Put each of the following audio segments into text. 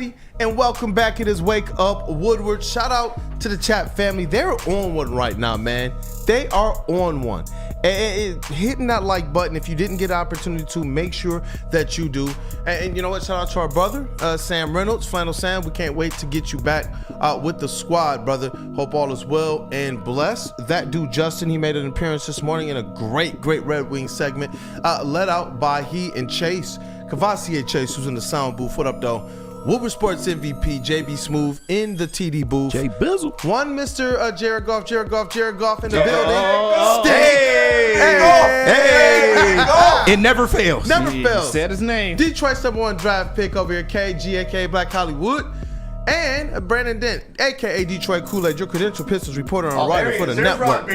everybody, and welcome back. It is Wake Up Woodward. Shout out to the chat family. They're on one right now, man. They are on one. And hitting that like button, if you didn't get an opportunity to, make sure that you do. And you know what? Shout out to our brother, Sam Reynolds, Flannel Sam. We can't wait to get you back with the squad, brother. Hope all is well and blessed. That dude, Justin, he made an appearance this morning in a great Red Wing segment, led out by he and Chase. Cavassier Chase, who's in the sound booth. What up, though? Woodward Sports MVP, JB Smooth in the TD booth. J Bizzle. One Mr. Jared Goff in the building. Hey. It never fails. Never fails. Said his name. Detroit's #1 draft pick over here, KG, Black Hollywood. And Brandon Dent, a.k.a. Detroit Kool-Aid, your credentialed Pistons reporter and writer for the network.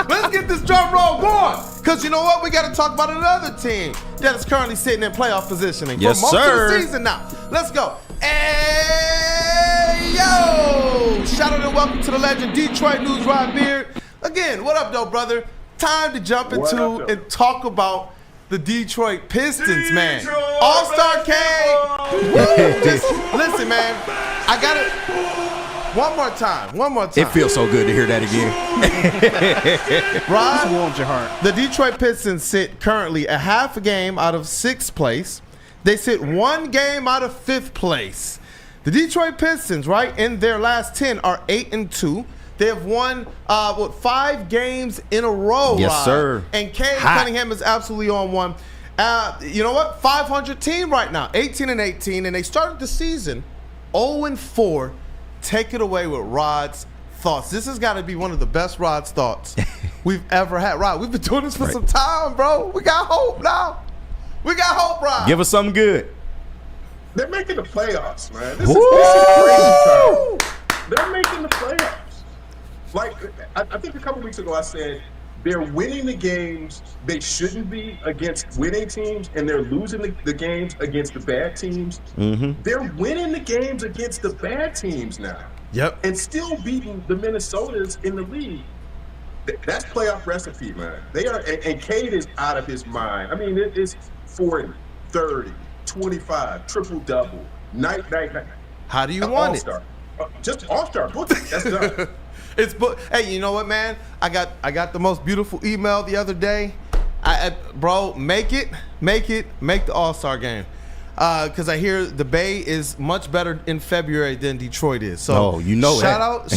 Let's get this drum roll going. Because you know what? We got to talk about another team that is currently sitting in playoff positioning for most of the season now. Let's go. Hey, yo! Shout out and welcome to the legend, Detroit News, Rod Beard. Again, what up, though, brother? Time to jump into and talk about the Detroit Pistons, man. All-Star Cade. Listen, man. I got it. One more time. It feels so good to hear that again. Rod, warms your heart. The Detroit Pistons sit currently a half a game out of 6th place. They sit 1 game out of 5th place. The Detroit Pistons, right, in their last 10 are 8-2. They have won 5 games in a row. Yes, Rod. sir. And Cade Cunningham is absolutely on one. You know what? 500 team right now, 18-18, and they started the season 0-4. Take it away with Rod's thoughts. This has got to be one of the best Rod's thoughts we've ever had. Rod, we've been doing this for some time, bro. We got hope now. We got hope, Rod. Give us something good. They're making the playoffs, man. This is crazy time. They're making the playoffs. Like, I think a couple weeks ago I said they're winning the games they shouldn't be against winning teams, and they're losing the games against the bad teams. Mm-hmm. They're winning the games against the bad teams now. Yep. And still beating the Minnesotas in the league. That's playoff recipe, man. They are, and Cade is out of his mind. I mean, it is 40, 30, 25, triple-double, night. How do you want All-star. Just all-star. That's done. Hey, you know what, man? I got the most beautiful email the other day. Bro, make the All-Star game. Because I hear the Bay is much better in February than Detroit is. So you know shout out.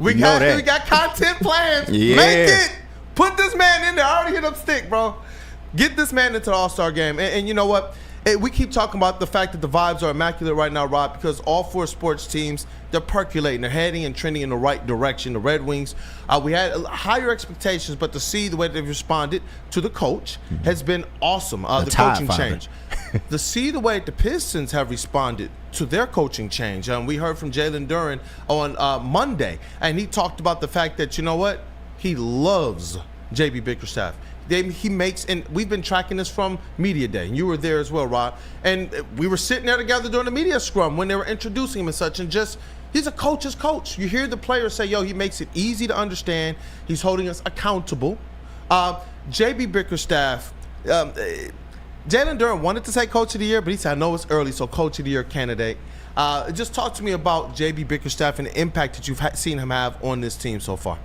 We got content plans. Yeah. Make it. Put this man in there. I already hit up stick, bro. Get this man into the All-Star game. And you know what? We keep talking about the fact that the vibes are immaculate right now, Rob, because all 4 sports teams, they're percolating. They're heading and trending in the right direction. The Red Wings, we had higher expectations, but to see the way they've responded to the coach has been awesome. The coaching change. To see the way the Pistons have responded to their coaching change. We heard from Jalen Duren on Monday, and he talked about the fact that, you know what, he loves JB Bickerstaff. He makes, and we've been tracking this from Media Day, and you were there as well, Rod. And we were sitting there together during the media scrum when they were introducing him and such, and just, he's a coach's coach. You hear the players say, yo, he makes it easy to understand. He's holding us accountable. JB Bickerstaff, Jalen Duren wanted to say Coach of the Year, but he said, I know it's early, so Coach of the Year candidate. Just talk to me about JB Bickerstaff and the impact that you've seen him have on this team so far.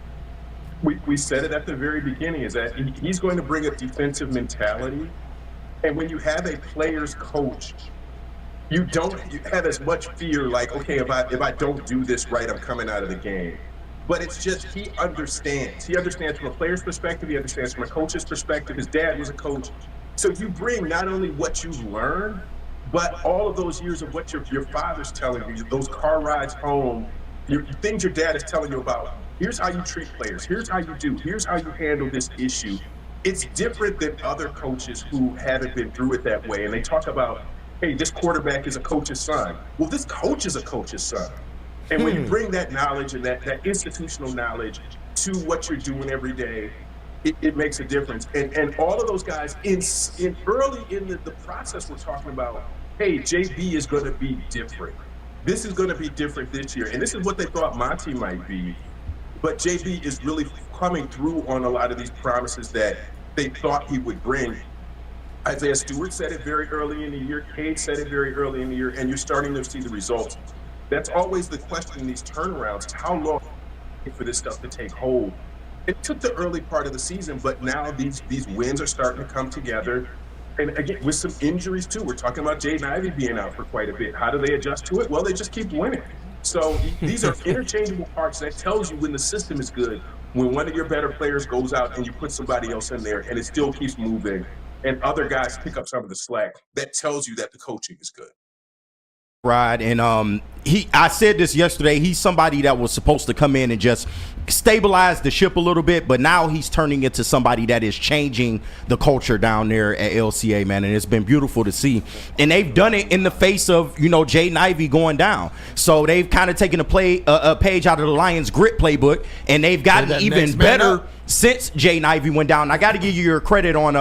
We said it at the very beginning, is that he's going to bring a defensive mentality. And when you have a player's coach, you don't have as much fear like, okay, if I don't do this right, I'm coming out of the game. But it's just he understands. He understands from a player's perspective. He understands from a coach's perspective. His dad was a coach. So you bring not only what you've learned, but all of those years of what your father's telling you, those car rides home, things your dad is telling you about. Here's how you treat players. Here's how you do. Here's how you handle this issue. It's different than other coaches who haven't been through it that way. And they talk about, hey, this quarterback is a coach's son. Well, this coach is a coach's son. And when you bring that knowledge and that institutional knowledge to what you're doing every day, it makes a difference. And all of those guys early in the process, we're talking about, hey, JB is going to be different. This is going to be different this year. And this is what they thought my team might be. But JB is really coming through on a lot of these promises that they thought he would bring. Isaiah Stewart said it very early in the year. Cade said it very early in the year, and you're starting to see the results. That's always the question in these turnarounds: how long for this stuff to take hold? It took the early part of the season, but now these wins are starting to come together. And again, with some injuries too. We're talking about Jaden Ivey being out for quite a bit. How do they adjust to it? Well, they just keep winning. So these are interchangeable parts. That tells you when the system is good, when one of your better players goes out and you put somebody else in there and it still keeps moving and other guys pick up some of the slack. That tells you that the coaching is good. Right, and I said this yesterday. He's somebody that was supposed to come in and just stabilize the ship a little bit, but now he's turning into somebody that is changing the culture down there at LCA, man, and it's been beautiful to see. And they've done it in the face of, you know, Jaden Ivey going down. So they've kind of taken a page out of the Lions grit playbook, and they've gotten even better since Jaden Ivey went down. I got to give you your credit on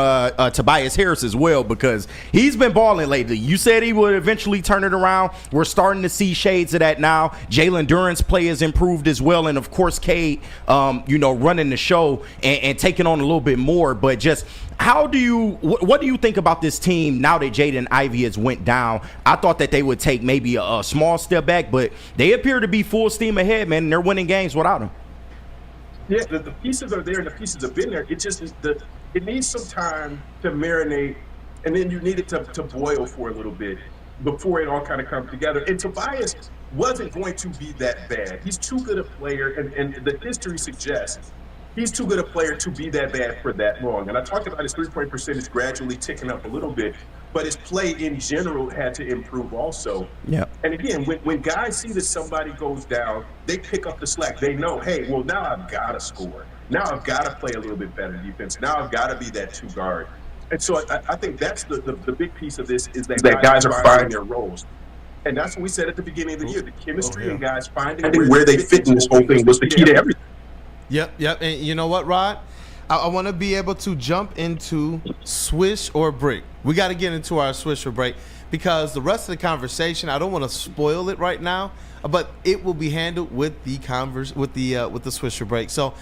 Tobias Harris as well, because he's been balling lately. You said he would eventually turn it around. We're starting to see shades of that now. Jalen Duren's play has improved as well, and of course Cade, you know, running the show and taking on a little bit more. But just what do you think about this team now that Jaden Ivey has went down? I thought that they would take maybe a small step back, but they appear to be full steam ahead, man, and they're winning games without him. Yeah, the pieces are there and the pieces have been there. It just it needs some time to marinate, and then you need it to boil for a little bit before it all kind of comes together. And Tobias wasn't going to be that bad. He's too good a player, and the history suggests he's too good a player to be that bad for that long. And I talked about his three-point percentage gradually ticking up a little bit, but his play in general had to improve also. Yeah. And again, when guys see that somebody goes down, they pick up the slack. They know, hey, well, now I've got to score. Now I've got to play a little bit better defense. Now I've got to be that two guard. And so I think that's the big piece of this is that guys are finding their roles. And that's what we said at the beginning of the year. The chemistry and guys finding where they fit in this whole thing was the key to everything. Yep. And you know what, Rod? I want to be able to jump into Swish or Brick. We got to get into our Swish or Break because the rest of the conversation, I don't want to spoil it right now, but it will be handled with the Swish or Break. So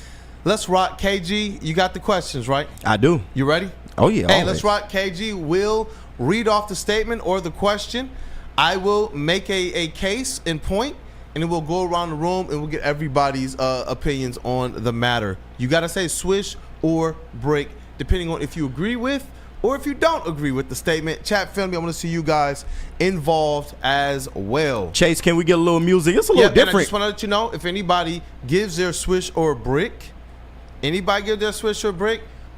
let's rock. KG, you got the questions, right? I do. You ready? Oh, yeah. Hey, always. let's rock. KG will read off the statement or the question. I will make a case and point, and then we'll go around the room and we'll get everybody's opinions on the matter. You got to say Swish or Break, depending on if you agree with or if you don't agree with the statement. Chat family, I want to see you guys involved as well. Chase, can we get a little music? It's a little different. And I just want to let you know, if anybody gives their Swish or Brick,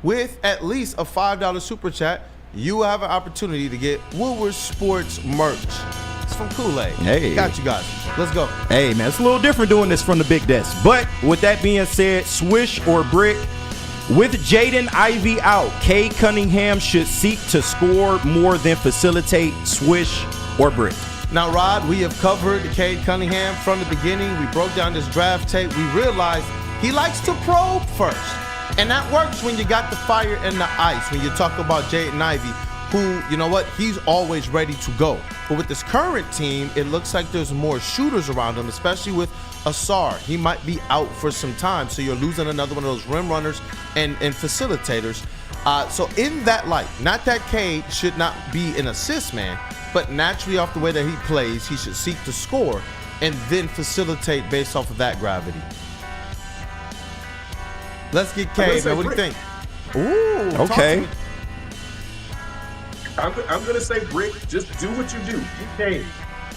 with at least a $5 super chat, you will have an opportunity to get Woodward Sports merch. It's from Kool-Aid. Hey. Got you guys. Let's go. Hey, man, it's a little different doing this from the big desk. But with that being said, Swish or Brick, with Jaden Ivey out, Cade Cunningham should seek to score more than facilitate. Swish or Brick? Now, Rod, we have covered Cade Cunningham from the beginning. We broke down this draft tape. We realized he likes to probe first. And that works when you got the fire and the ice. When you talk about Jaden Ivey, who, you know what, he's always ready to go. But with this current team, it looks like there's more shooters around him, especially with Asar. He might be out for some time, so you're losing another one of those rim runners and facilitators. So in that light, not that Cade should not be an assist man, but naturally off the way that he plays, he should seek to score and then facilitate based off of that gravity. Let's get Cade, man. What do you think? Ooh, okay. I'm going to say, Brick, just do what you do. You Cade.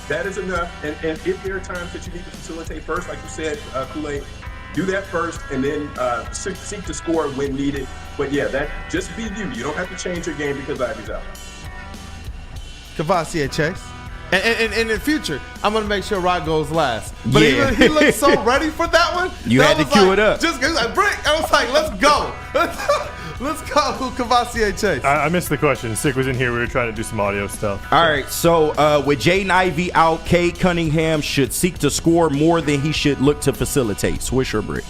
That is enough. And if there are times that you need to facilitate first, like you said, Kool-Aid, do that first and then seek to score when needed. But yeah, that just be you. You don't have to change your game because Ivey's out. Cavassier Chase. And in the future, I'm going to make sure Rod goes last. But he looked so ready for that one. You had to cue it up. Just like, Brick. I was like, let's go. Let's go, Cavassier Chase. I missed the question. Sick was in here. We were trying to do some audio stuff. All right, so with Jaden Ivey out, Cade Cunningham should seek to score more than he should look to facilitate. Swish or Brick?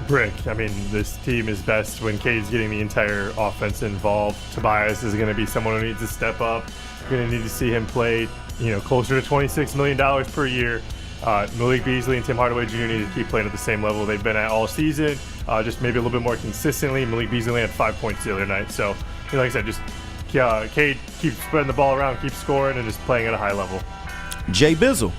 Brick. I mean, this team is best when Cade's getting the entire offense involved. Tobias is going to be someone who needs to step up. You're going to need to see him play, closer to $26 million per year. Malik Beasley and Tim Hardaway Jr. need to keep playing at the same level they've been at all season, just maybe a little bit more consistently. Malik Beasley had 5 points the other night. So, like I said, just Cade keeps spreading the ball around, keeps scoring, and just playing at a high level. Jay Bizzle.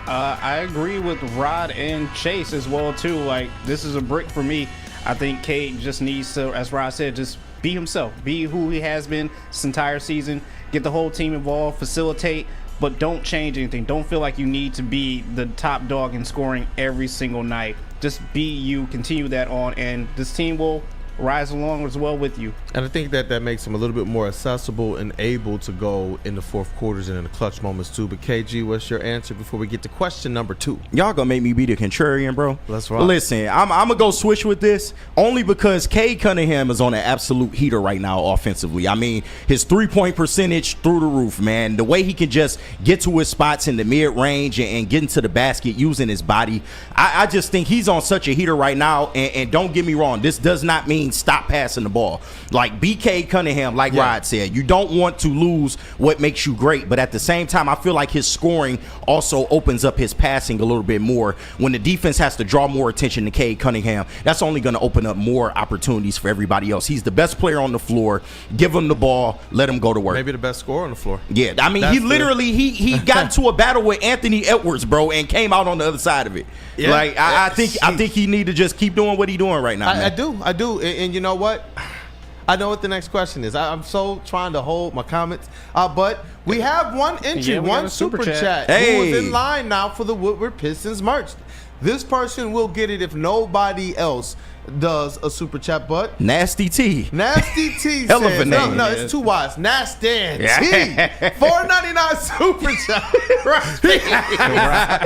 I agree with Rod and Chase as well too. Like, this is a brick for me. I think Cade just needs to, as Rod said, just be himself, be who he has been this entire season, get the whole team involved, facilitate, but don't change anything. Don't feel like you need to be the top dog in scoring every single night. Just be you, continue that on, and this team will rise along as well with you. And I think that makes him a little bit more accessible and able to go in the fourth quarters and in the clutch moments too. But KG, what's your answer before we get to question number 2? Y'all gonna make me be the contrarian, bro. Let's rock. Listen, I'm gonna go Swish with this only because Cade Cunningham is on an absolute heater right now offensively. I mean, his 3-point percentage through the roof, man. The way he can just get to his spots in the mid-range and get into the basket using his body. I just think he's on such a heater right now. And don't get me wrong, this does not mean stop passing the ball. Like Cade Cunningham, like Rod said, you don't want to lose what makes you great, but at the same time, I feel like his scoring also opens up his passing a little bit more. When the defense has to draw more attention to Cade Cunningham, that's only going to open up more opportunities for everybody else. He's the best player on the floor. Give him the ball, let him go to work. Maybe the best scorer on the floor. Yeah, I mean, he literally he got into a battle with Anthony Edwards, bro, and came out on the other side of it. Yeah. Like I think he need to just keep doing what he's doing right now. I do, and you know what? I know what the next question is. I'm so trying to hold my comments, but we have one entry, one super chat. Hey. Who is in line now for the Woodward Pistons merch. This person will get it if nobody else does a super chat, but Nasty T. Nasty T Hell of says, a name. no, it's too wise. Nasty T. $4.99 super chat.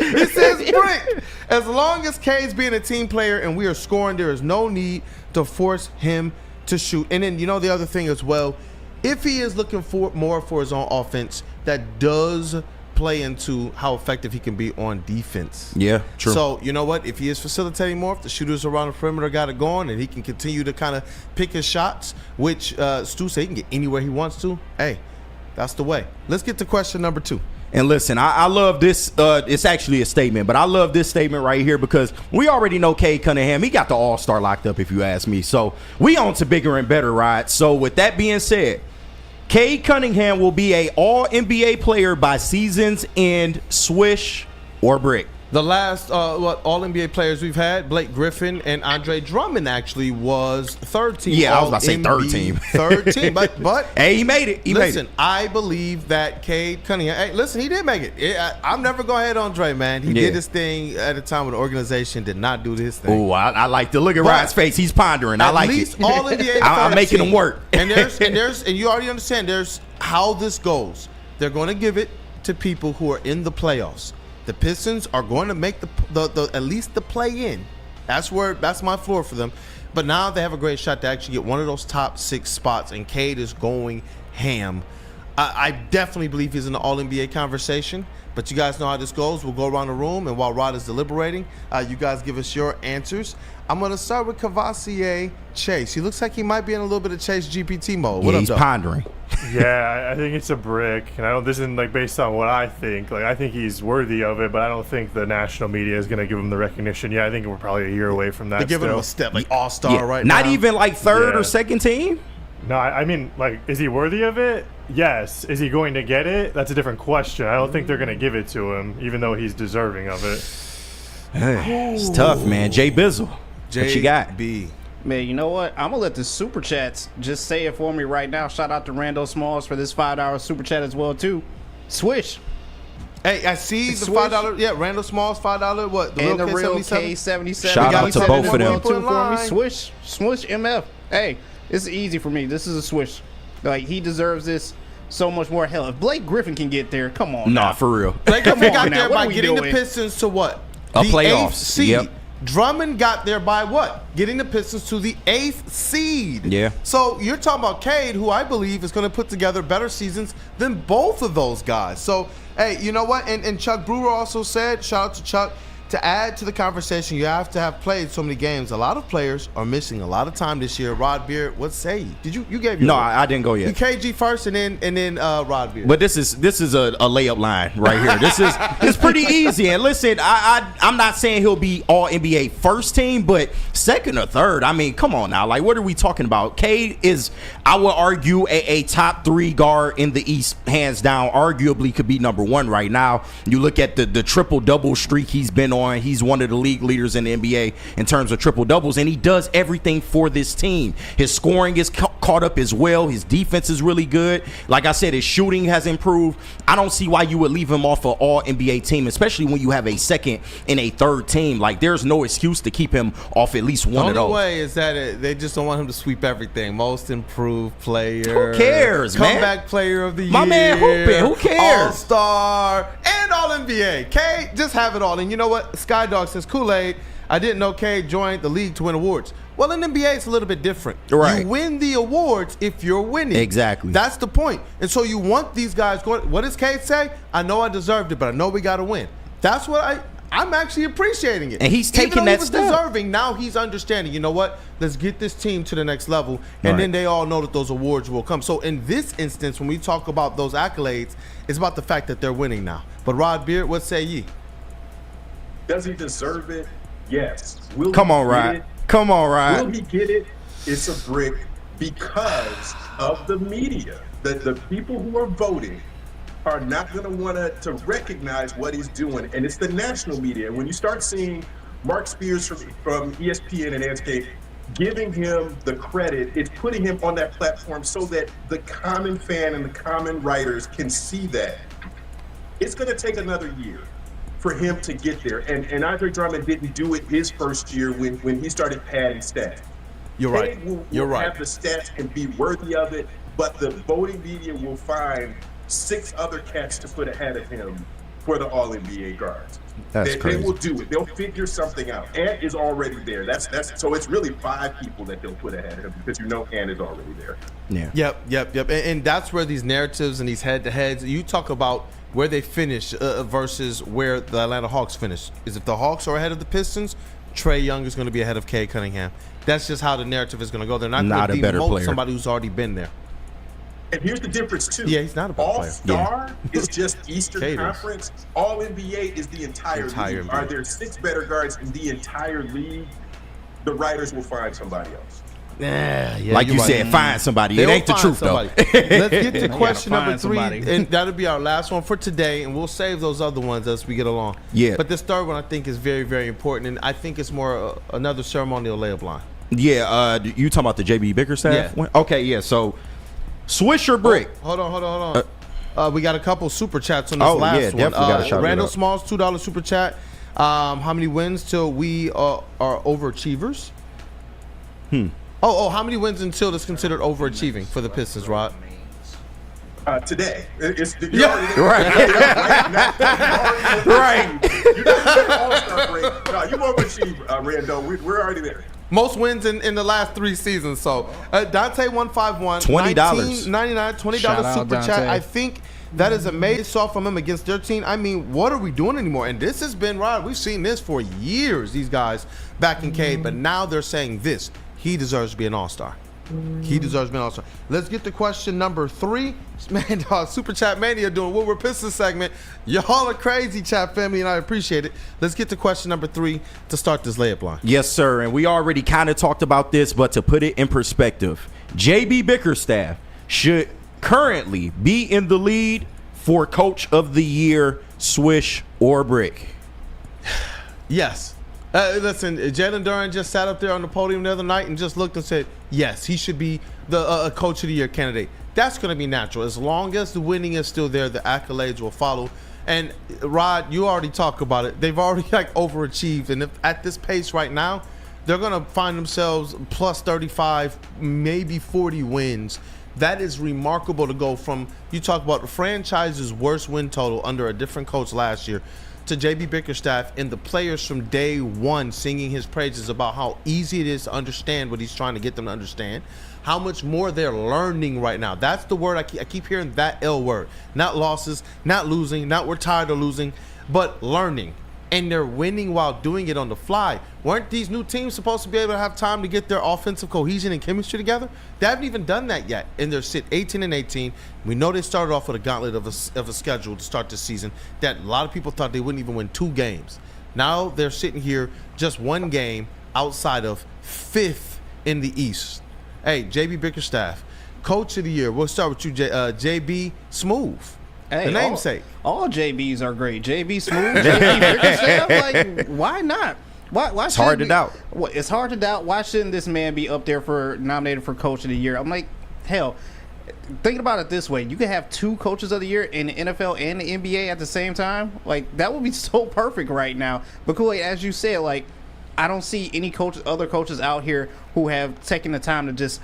He says, Brick, as long as Cade's being a team player and we are scoring, there is no need to force him to shoot. And then, you know, the other thing as well, if he is looking for more for his own offense, that does play into how effective he can be on defense. Yeah, true. So, you know what? If he is facilitating more, if the shooters around the perimeter got it going and he can continue to kind of pick his shots, which Stu said he can get anywhere he wants to, hey, that's the way. Let's get to question number 2. And listen, I love this. It's actually a statement, but I love this statement right here because we already know Cade Cunningham. He got the all-star locked up, if you ask me. So we on to bigger and better, right? So with that being said, Cade Cunningham will be a all-NBA player by season's end, Swish or Brick. The last all-NBA players we've had, Blake Griffin and Andre Drummond actually was third team. Yeah, I was about to say third team. Third team, but hey, he made it. Listen, I believe that Cade Cunningham, hey, listen, he did make it. I'm never going to hate Andre, man. He did his thing at a time when the organization did not do his thing. Oh, I like to look at Rod's face. He's pondering. I like it. At least all-NBA I'm making him work. And you already understand, there's how this goes. They're going to give it to people who are in the playoffs. The Pistons are going to make the at least the play-in. That's my floor for them. But now they have a great shot to actually get one of those top 6 spots, and Cade is going ham. I definitely believe he's in the All-NBA conversation, but you guys know how this goes. We'll go around the room, and while Rod is deliberating, you guys give us your answers. I'm going to start with Cavassier Chase. He looks like he might be in a little bit of Chase GPT mode. What up, he's though? pondering. Yeah, I think it's a brick, and this isn't based on what I think. I think he's worthy of it, but I don't think the national media is going to give him the recognition. Yeah, I think we're probably a year away from that. They're giving him a step, all-star right now. Not even third or second team? No, I mean, is he worthy of it? Yes. Is he going to get it? That's a different question. I don't think they're going to give it to him, even though he's deserving of it. It's tough, man. Jay Bizzle, what you got? B. Man, you know what? I'm going to let the super chats just say it for me right now. Shout out to Randall Smalls for this $5 super chat as well, too. Swish. Hey, I see the Swish. $5. Yeah, Randall Smalls, $5. What? And the real K77? K77. Shout out to both of them. For me. Swish MF. Hey, it's easy for me. This is a Swish. He deserves this so much more. Hell, if Blake Griffin can get there, come on. Nah, for real. Blake Griffin got now. there What by are we getting doing? the Pistons to what? A The playoffs. 8th seed. Yep. Drummond got there by what? Getting the Pistons to the 8th seed. Yeah. So you're talking about Cade, who I believe is going to put together better seasons than both of those guys. So, hey, you know what? And Chuck Brewer also said, shout out to Chuck, to add to the conversation, you have to have played so many games. A lot of players are missing a lot of time this year. Rod Beard, what say you? Did you gave your No, I didn't go yet. You KG first and then Rod Beard. But this is a layup line right here. It's pretty easy. And listen, I'm not saying he'll be all NBA first team, but second or third. I mean, come on now. Like, what are we talking about? Cade is, I would argue, a top 3 guard in the East, hands down. Arguably could be number 1 right now. You look at the triple-double streak he's been on. He's one of the league leaders in the NBA in terms of triple-doubles, and he does everything for this team. His scoring is caught up as well. His defense is really good. Like I said, his shooting has improved. I don't see why you would leave him off an all-NBA team, especially when you have a second and a third team. Like, there's no excuse to keep him off at least one of those. The only way is that they just don't want him to sweep everything. Most improved player. Who cares, man? Comeback player of the year. My man hooping. Who cares? All-star and all-NBA. Cade, just have it all. And you know what? Skydog says, Kool-Aid, I didn't know Cade joined the league to win awards. Well, in the NBA, it's a little bit different. Right. You win the awards if you're winning. Exactly. That's the point. And so you want these guys going. What does Cade say? I know I deserved it, but I know we got to win. That's what I'm actually appreciating it. And he's taking that step. Even though he was deserving, now he's understanding, you know what? Let's get this team to the next level. And Right. then they all know that those awards will come. So in this instance, when we talk about those accolades, it's about the fact that they're winning now. But Rod Beard, what say ye? Does he deserve it? Yes. Come on, Rod. Come on, Rod. Will he get it? It's a brick because of the media. The people who are voting are not going to want to recognize what he's doing. And it's the national media. When you start seeing Mark Spears from ESPN and Netscape giving him the credit, it's putting him on that platform so that the common fan and the common writers can see that. It's going to take another year for him to get there. And Andre Drummond didn't do it his first year when he started padding stats. You're right. Will have the stats and be worthy of it, but the voting media will find 6 other cats to put ahead of him for the All-NBA guards. That's crazy. They will do it. They'll figure something out. Ant is already there. That's so it's really 5 people that they'll put ahead of him because Ant is already there. Yeah. Yep. And that's where these narratives and these head-to-heads, you talk about where they finish versus where the Atlanta Hawks finish. Is if the Hawks are ahead of the Pistons, Trae Young is going to be ahead of Cade Cunningham. That's just how the narrative is going to go. They're not going to demote somebody who's already been there. And here's the difference, too. Yeah, he's not a better player. All-Star is just Eastern Conference. All-NBA is the entire league. NBA. Are there 6 better guards in the entire league? The writers will find somebody else. Yeah, like you said, find somebody. It ain't the truth, though. Let's get to question number 3, somebody. and that'll be our last one for today, and we'll save those other ones as we get along. Yeah. But this third one I think is very, very important, and I think it's more another ceremonial layup line. Yeah, you talking about the JB Bickerstaff? Yeah. Okay, yeah, so Swish or brick? Hold on. We got a couple super chats on this last one. Definitely gotta shout it Randall out. Smalls, $2 super chat. How many wins till we are overachievers? How many wins until it's considered overachieving for the Pistons, Rod? Today. It's Right. You don't all-star break. No, you overachieve, Rando. We're already there. Most wins in the last 3 seasons. So Dante151, $20. $19.99, $20 Shout out, super Dante. chat. I think that is amazing. Saw from him against their team. I mean, what are we doing anymore? And this has been Rod. We've seen this for years. These guys back in Cade, but now they're saying this. He deserves to be an all-star. He deserves to be an all-star. Let's get to question number 3. Man, dog, Super Chat Mania doing Woodward Pistons segment. Y'all are crazy, chat family, and I appreciate it. Let's get to question number 3 to start this layup line. Yes, sir. And we already kind of talked about this, but to put it in perspective, JB Bickerstaff should currently be in the lead for Coach of the Year, Swish or brick. Yes. Listen, Jalen Duren just sat up there on the podium the other night and just looked and said, yes, he should be the Coach of the Year candidate. That's going to be natural. As long as the winning is still there, the accolades will follow. And, Rod, you already talked about it. They've already, overachieved. And if at this pace right now, they're going to find themselves plus 35, maybe 40 wins. That is remarkable to go from, you talk about the franchise's worst win total under a different coach last year, to JB Bickerstaff and the players from day one singing his praises about how easy it is to understand what he's trying to get them to understand, how much more they're learning right now. That's the word I keep hearing, that L word. Not losses, not losing, not we're tired of losing, but learning. and they're winning while doing it on the fly. Weren't these new teams supposed to be able to have time to get their offensive cohesion and chemistry together? They haven't even done that yet, and they're 18-18. We know they started off with a gauntlet of a schedule to start the season that a lot of people thought they wouldn't even win 2 games. Now they're sitting here just 1 game outside of 5th in the East. Hey, JB Bickerstaff, Coach of the Year. We'll start with you, JB Smooth. Hey, the namesake. All JBs are great. JB Smooth, JB Bickerstaff. Like, why not? Why It's hard to doubt. It's hard to doubt. Why shouldn't this man be up there for nominated for Coach of the Year? I'm like, hell. Thinking about it this way, you could have 2 coaches of the year in the NFL and the NBA at the same time. Like, that would be so perfect right now. But Kool-Aid, as you said, like, I don't see any other coaches out here who have taken the time to just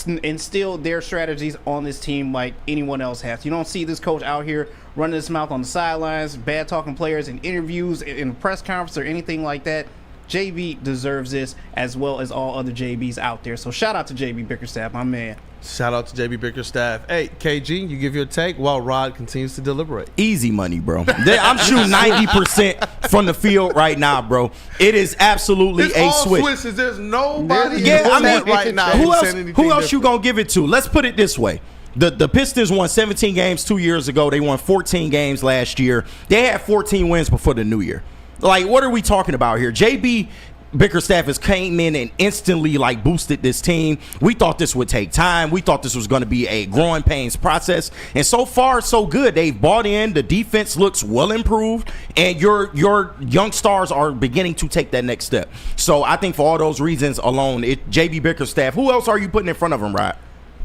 instill their strategies on this team like anyone else has. You don't see this coach out here running his mouth on the sidelines, bad talking players in interviews, in press conference or anything like that. JB deserves this as well as all other JBs out there. So shout out to JB Bickerstaff, my man. Shout out to JB Bickerstaff. Hey, KG, you give your take while Rod continues to deliberate. Easy money, bro. I'm shooting 90% from the field right now, bro. It is absolutely It's a all switch. Swishes. There's nobody Yeah, in I that mean, right now. Who else you gonna give it to? Let's put it this way. The Pistons won 17 games 2 years ago. They won 14 games last year. They had 14 wins before the new year. Like, what are we talking about here? JB Bickerstaff has came in and instantly like boosted this team. We thought this would take time. We thought this was going to be a growing pains process, and so far so good. They've bought in. The defense looks well improved, and your young stars are beginning to take that next step. So I think for all those reasons alone, JB Bickerstaff. Who else are you putting in front of him, Rod?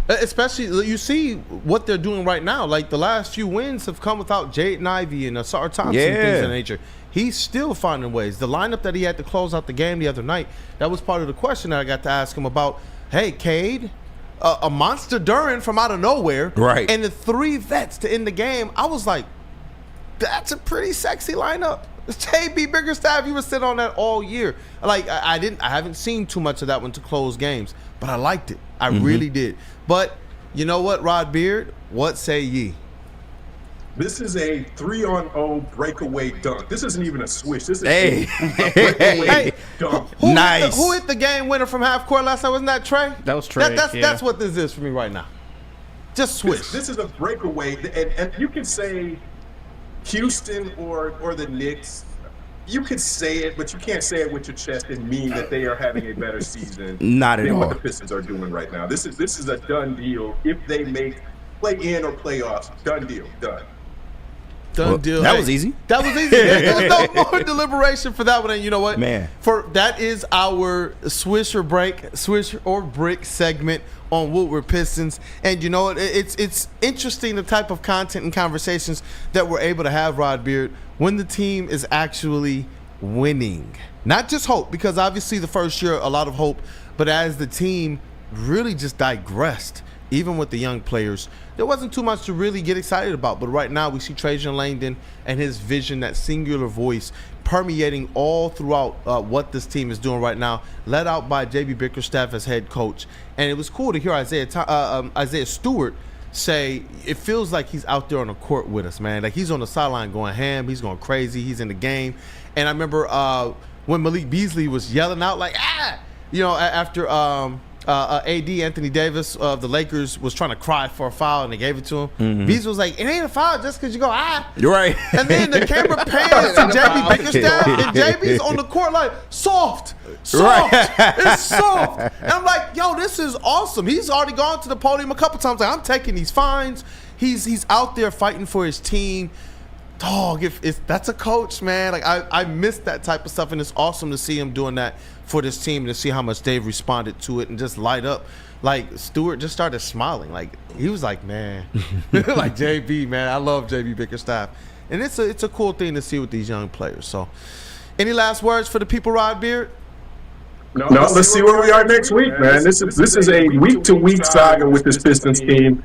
Especially, you see what they're doing right now. Like, the last few wins have come without Jaden Ivey and Asar Thompson and things of that nature. He's still finding ways. The lineup that he had to close out the game the other night, that was part of the question that I got to ask him about. Hey, Cade, a monster Duren from out of nowhere. Right. And the 3 vets to end the game. I was like, that's a pretty sexy lineup. JB Bickerstaff, you were sitting on that all year. Like, I haven't seen too much of that one to close games, but I liked it. I really did. But you know what, Rod Beard? What say ye? This is a 3-on-0 breakaway dunk. This isn't even a swish. This is Hey. a breakaway dunk. Who hit the game winner from half court last night? Wasn't that Trey? That was Trey. That's what this is for me right now. Just swish. This is a breakaway, and you can say Houston or the Knicks. You could say it, but you can't say it with your chest and mean that they are having a better season Not at than all. what the Pistons are doing right now. This is a done deal. If they make play-in or playoffs, done deal, done. Done deal. That was easy. That was easy. There was no more deliberation for that one. And you know what? Man. That is our swish or brick segment on Woodward Pistons. And you know what? It's interesting the type of content and conversations that we're able to have, Rod Beard, when the team is actually winning. Not just hope, because obviously the first year, a lot of hope, but as the team really just digressed, even with the young players, there wasn't too much to really get excited about. But right now we see Trajan Langdon and his vision, that singular voice, permeating all throughout what this team is doing right now, led out by JB Bickerstaff as head coach. And it was cool to hear Isaiah Stewart say it feels like he's out there on the court with us, man. Like, he's on the sideline going ham, he's going crazy, he's in the game. And I remember when Malik Beasley was yelling out like, after AD Anthony Davis of the Lakers was trying to cry for a foul and they gave it to him. Beasley was like, it ain't a foul just because you go, You're right. And then the camera pans to JB Bickerstaff, and JB's on the court like, soft. Right. It's soft. And I'm like, yo, this is awesome. He's already gone to the podium a couple times. Like, I'm taking these fines. He's out there fighting for his team. Dog, that's a coach, man. Like, I miss that type of stuff, and it's awesome to see him doing that for this team and to see how much they've responded to it and just light up. Like, Stewart just started smiling. Like, he was like, man, like, JB, man, I love JB Bickerstaff. And it's a cool thing to see with these young players. So, any last words for the people, Rod Beard? No, let's see where we are next week, man. This is a week-to-week saga with this Pistons team.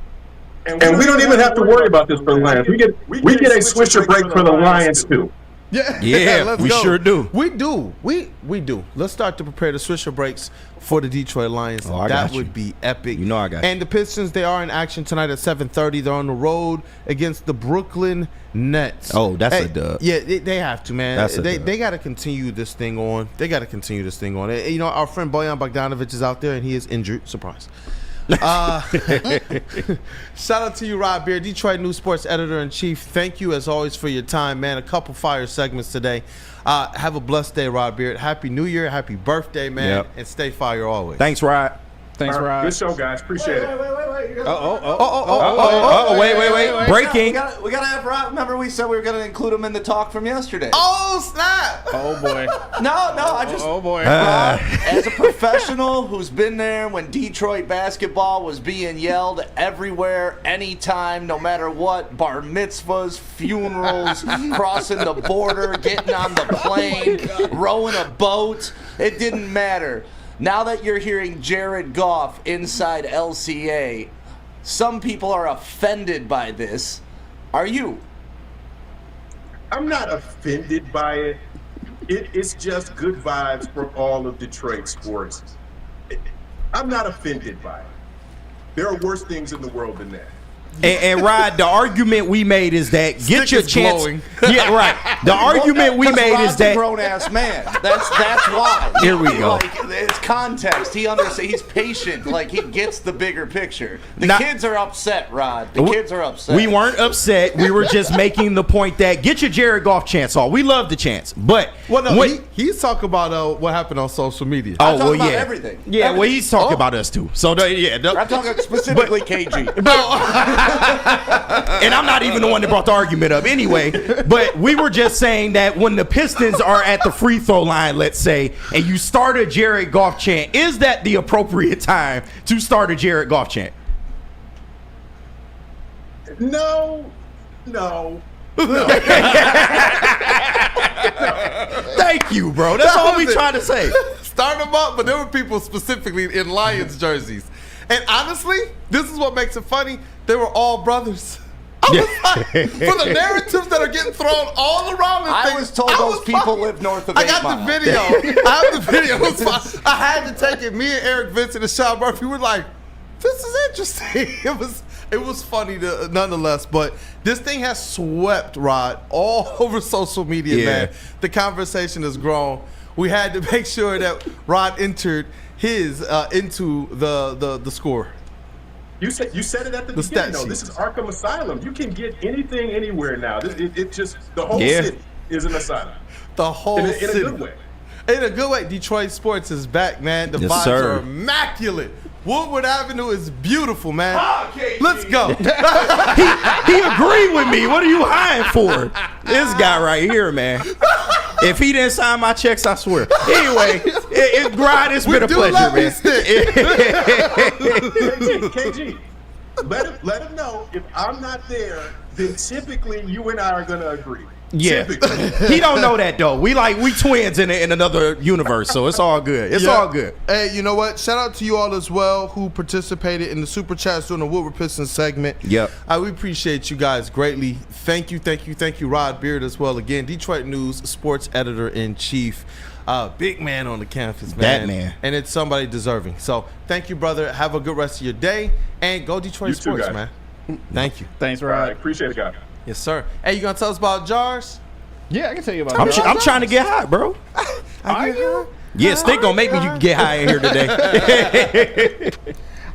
And we don't even have to worry about this for the Lions. We get a swisher break for the Lions, too. Yeah, let's we go. sure do. We do. We do. Let's start to prepare the Swisher breaks for the Detroit Lions. Oh, I that got you. would be epic. You know I got you. And the Pistons, they are in action tonight at 7:30. They're on the road against the Brooklyn Nets. Oh, that's a dub. Yeah, they have to, man. That's a dub. They got to continue this thing on. You know, our friend Bojan Bogdanovic is out there, and he is injured. Surprise. Shout out to you, Rod Beard, Detroit News Sports Editor-in-Chief. Thank you, as always, for your time, man. A couple fire segments today. Have a blessed day, Rod Beard. Happy New Year. Happy birthday, man. Yep. And stay fire always. Thanks, Rod. Thanks, All right, Rod. good show, guys. Appreciate it. Wait. Breaking. We gotta have Rod. Remember, we said we were gonna include him in the talk from yesterday. Oh, snap. Oh boy. No, I just. Oh boy. Rod, as a professional who's been there when Detroit basketball was being yelled everywhere, anytime, no matter what, bar mitzvahs, funerals, crossing the border, getting on the plane, rowing a boat, it didn't matter. Now that you're hearing Jared Goff inside LCA, some people are offended by this. Are you? I'm not offended by it. It's just good vibes for all of Detroit sports. I'm not offended by it. There are worse things in the world than that. And Rod, the argument we made is that get Stick your is chance. blowing. Yeah, right. The argument we 'Cause made Rod's is that a grown-ass man. That's why. Here we go. Like, it's context. He understands. He's patient. Like, he gets the bigger picture. The Not- kids are upset, Rod. The kids are upset. we weren't upset. We were just making the point that get your Jared Goff chance on. We love the chance, but Well, no, when- he's talking about what happened on social media. oh I'm well, talking about yeah, everything. Yeah, well, Everything. he's talking about us too. So I'm talking specifically KG. and I'm not even the one that brought the argument up anyway. But we were just saying that when the Pistons are at the free throw line, let's say, and you start a Jared Goff chant, is that the appropriate time to start a Jared Goff chant? No. Thank you, bro. That's all we was it. trying to say. Start them up, but there were people specifically in Lions jerseys. And honestly, this is what makes it funny. They were all brothers. I was like, for the narratives that are getting thrown all around this I thing, was told I those was people fucking- live north of I 8 got Mile. the video. I have the video. It was fine. I had to take it. Me and Eric Vincent and Sean Murphy were like, this is interesting. It was funny nonetheless, but this thing has swept, Rod, all over social media, Yeah. man. The conversation has grown. We had to make sure that Rod entered his into the score. You said it at the The beginning, stat though. sheet. This is Arkham Asylum. You can get anything anywhere now. It just, the whole Yeah. city is an asylum. The whole In a city. good way. In a good way. Detroit sports is back, man. The Yes, vibes sir. are immaculate. Woodward Avenue is beautiful, man. KG. Let's go. He agreed with me. What are you hiding for? This guy right here, man. If he didn't sign my checks, I swear. Anyway, Rod, it's been a do pleasure, love you, man. Stick. KG, let him know if I'm not there, then typically you and I are going to agree. Yeah, Typically. he don't know that though. We twins in another universe, so it's all good. It's Yeah. all good. Hey, you know what? Shout out to you all as well who participated in the Super Chats during the Woodward Pistons segment. Yep. We appreciate you guys greatly. Thank you, Rod Beard, as well. Again, Detroit News Sports Editor-in-Chief. Big man on the campus, man. That man. And it's somebody deserving. So thank you, brother. Have a good rest of your day. And go Detroit You too, Sports, guys. man. Thank you. Thanks, All right, Rod. appreciate it, guys. Yes, sir. Hey, you going to tell us about jars? Yeah, I can tell you about I'm, that. I'm trying to get high, bro. Are you? Yeah, Stick gonna make me get high in here today.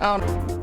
I don't know.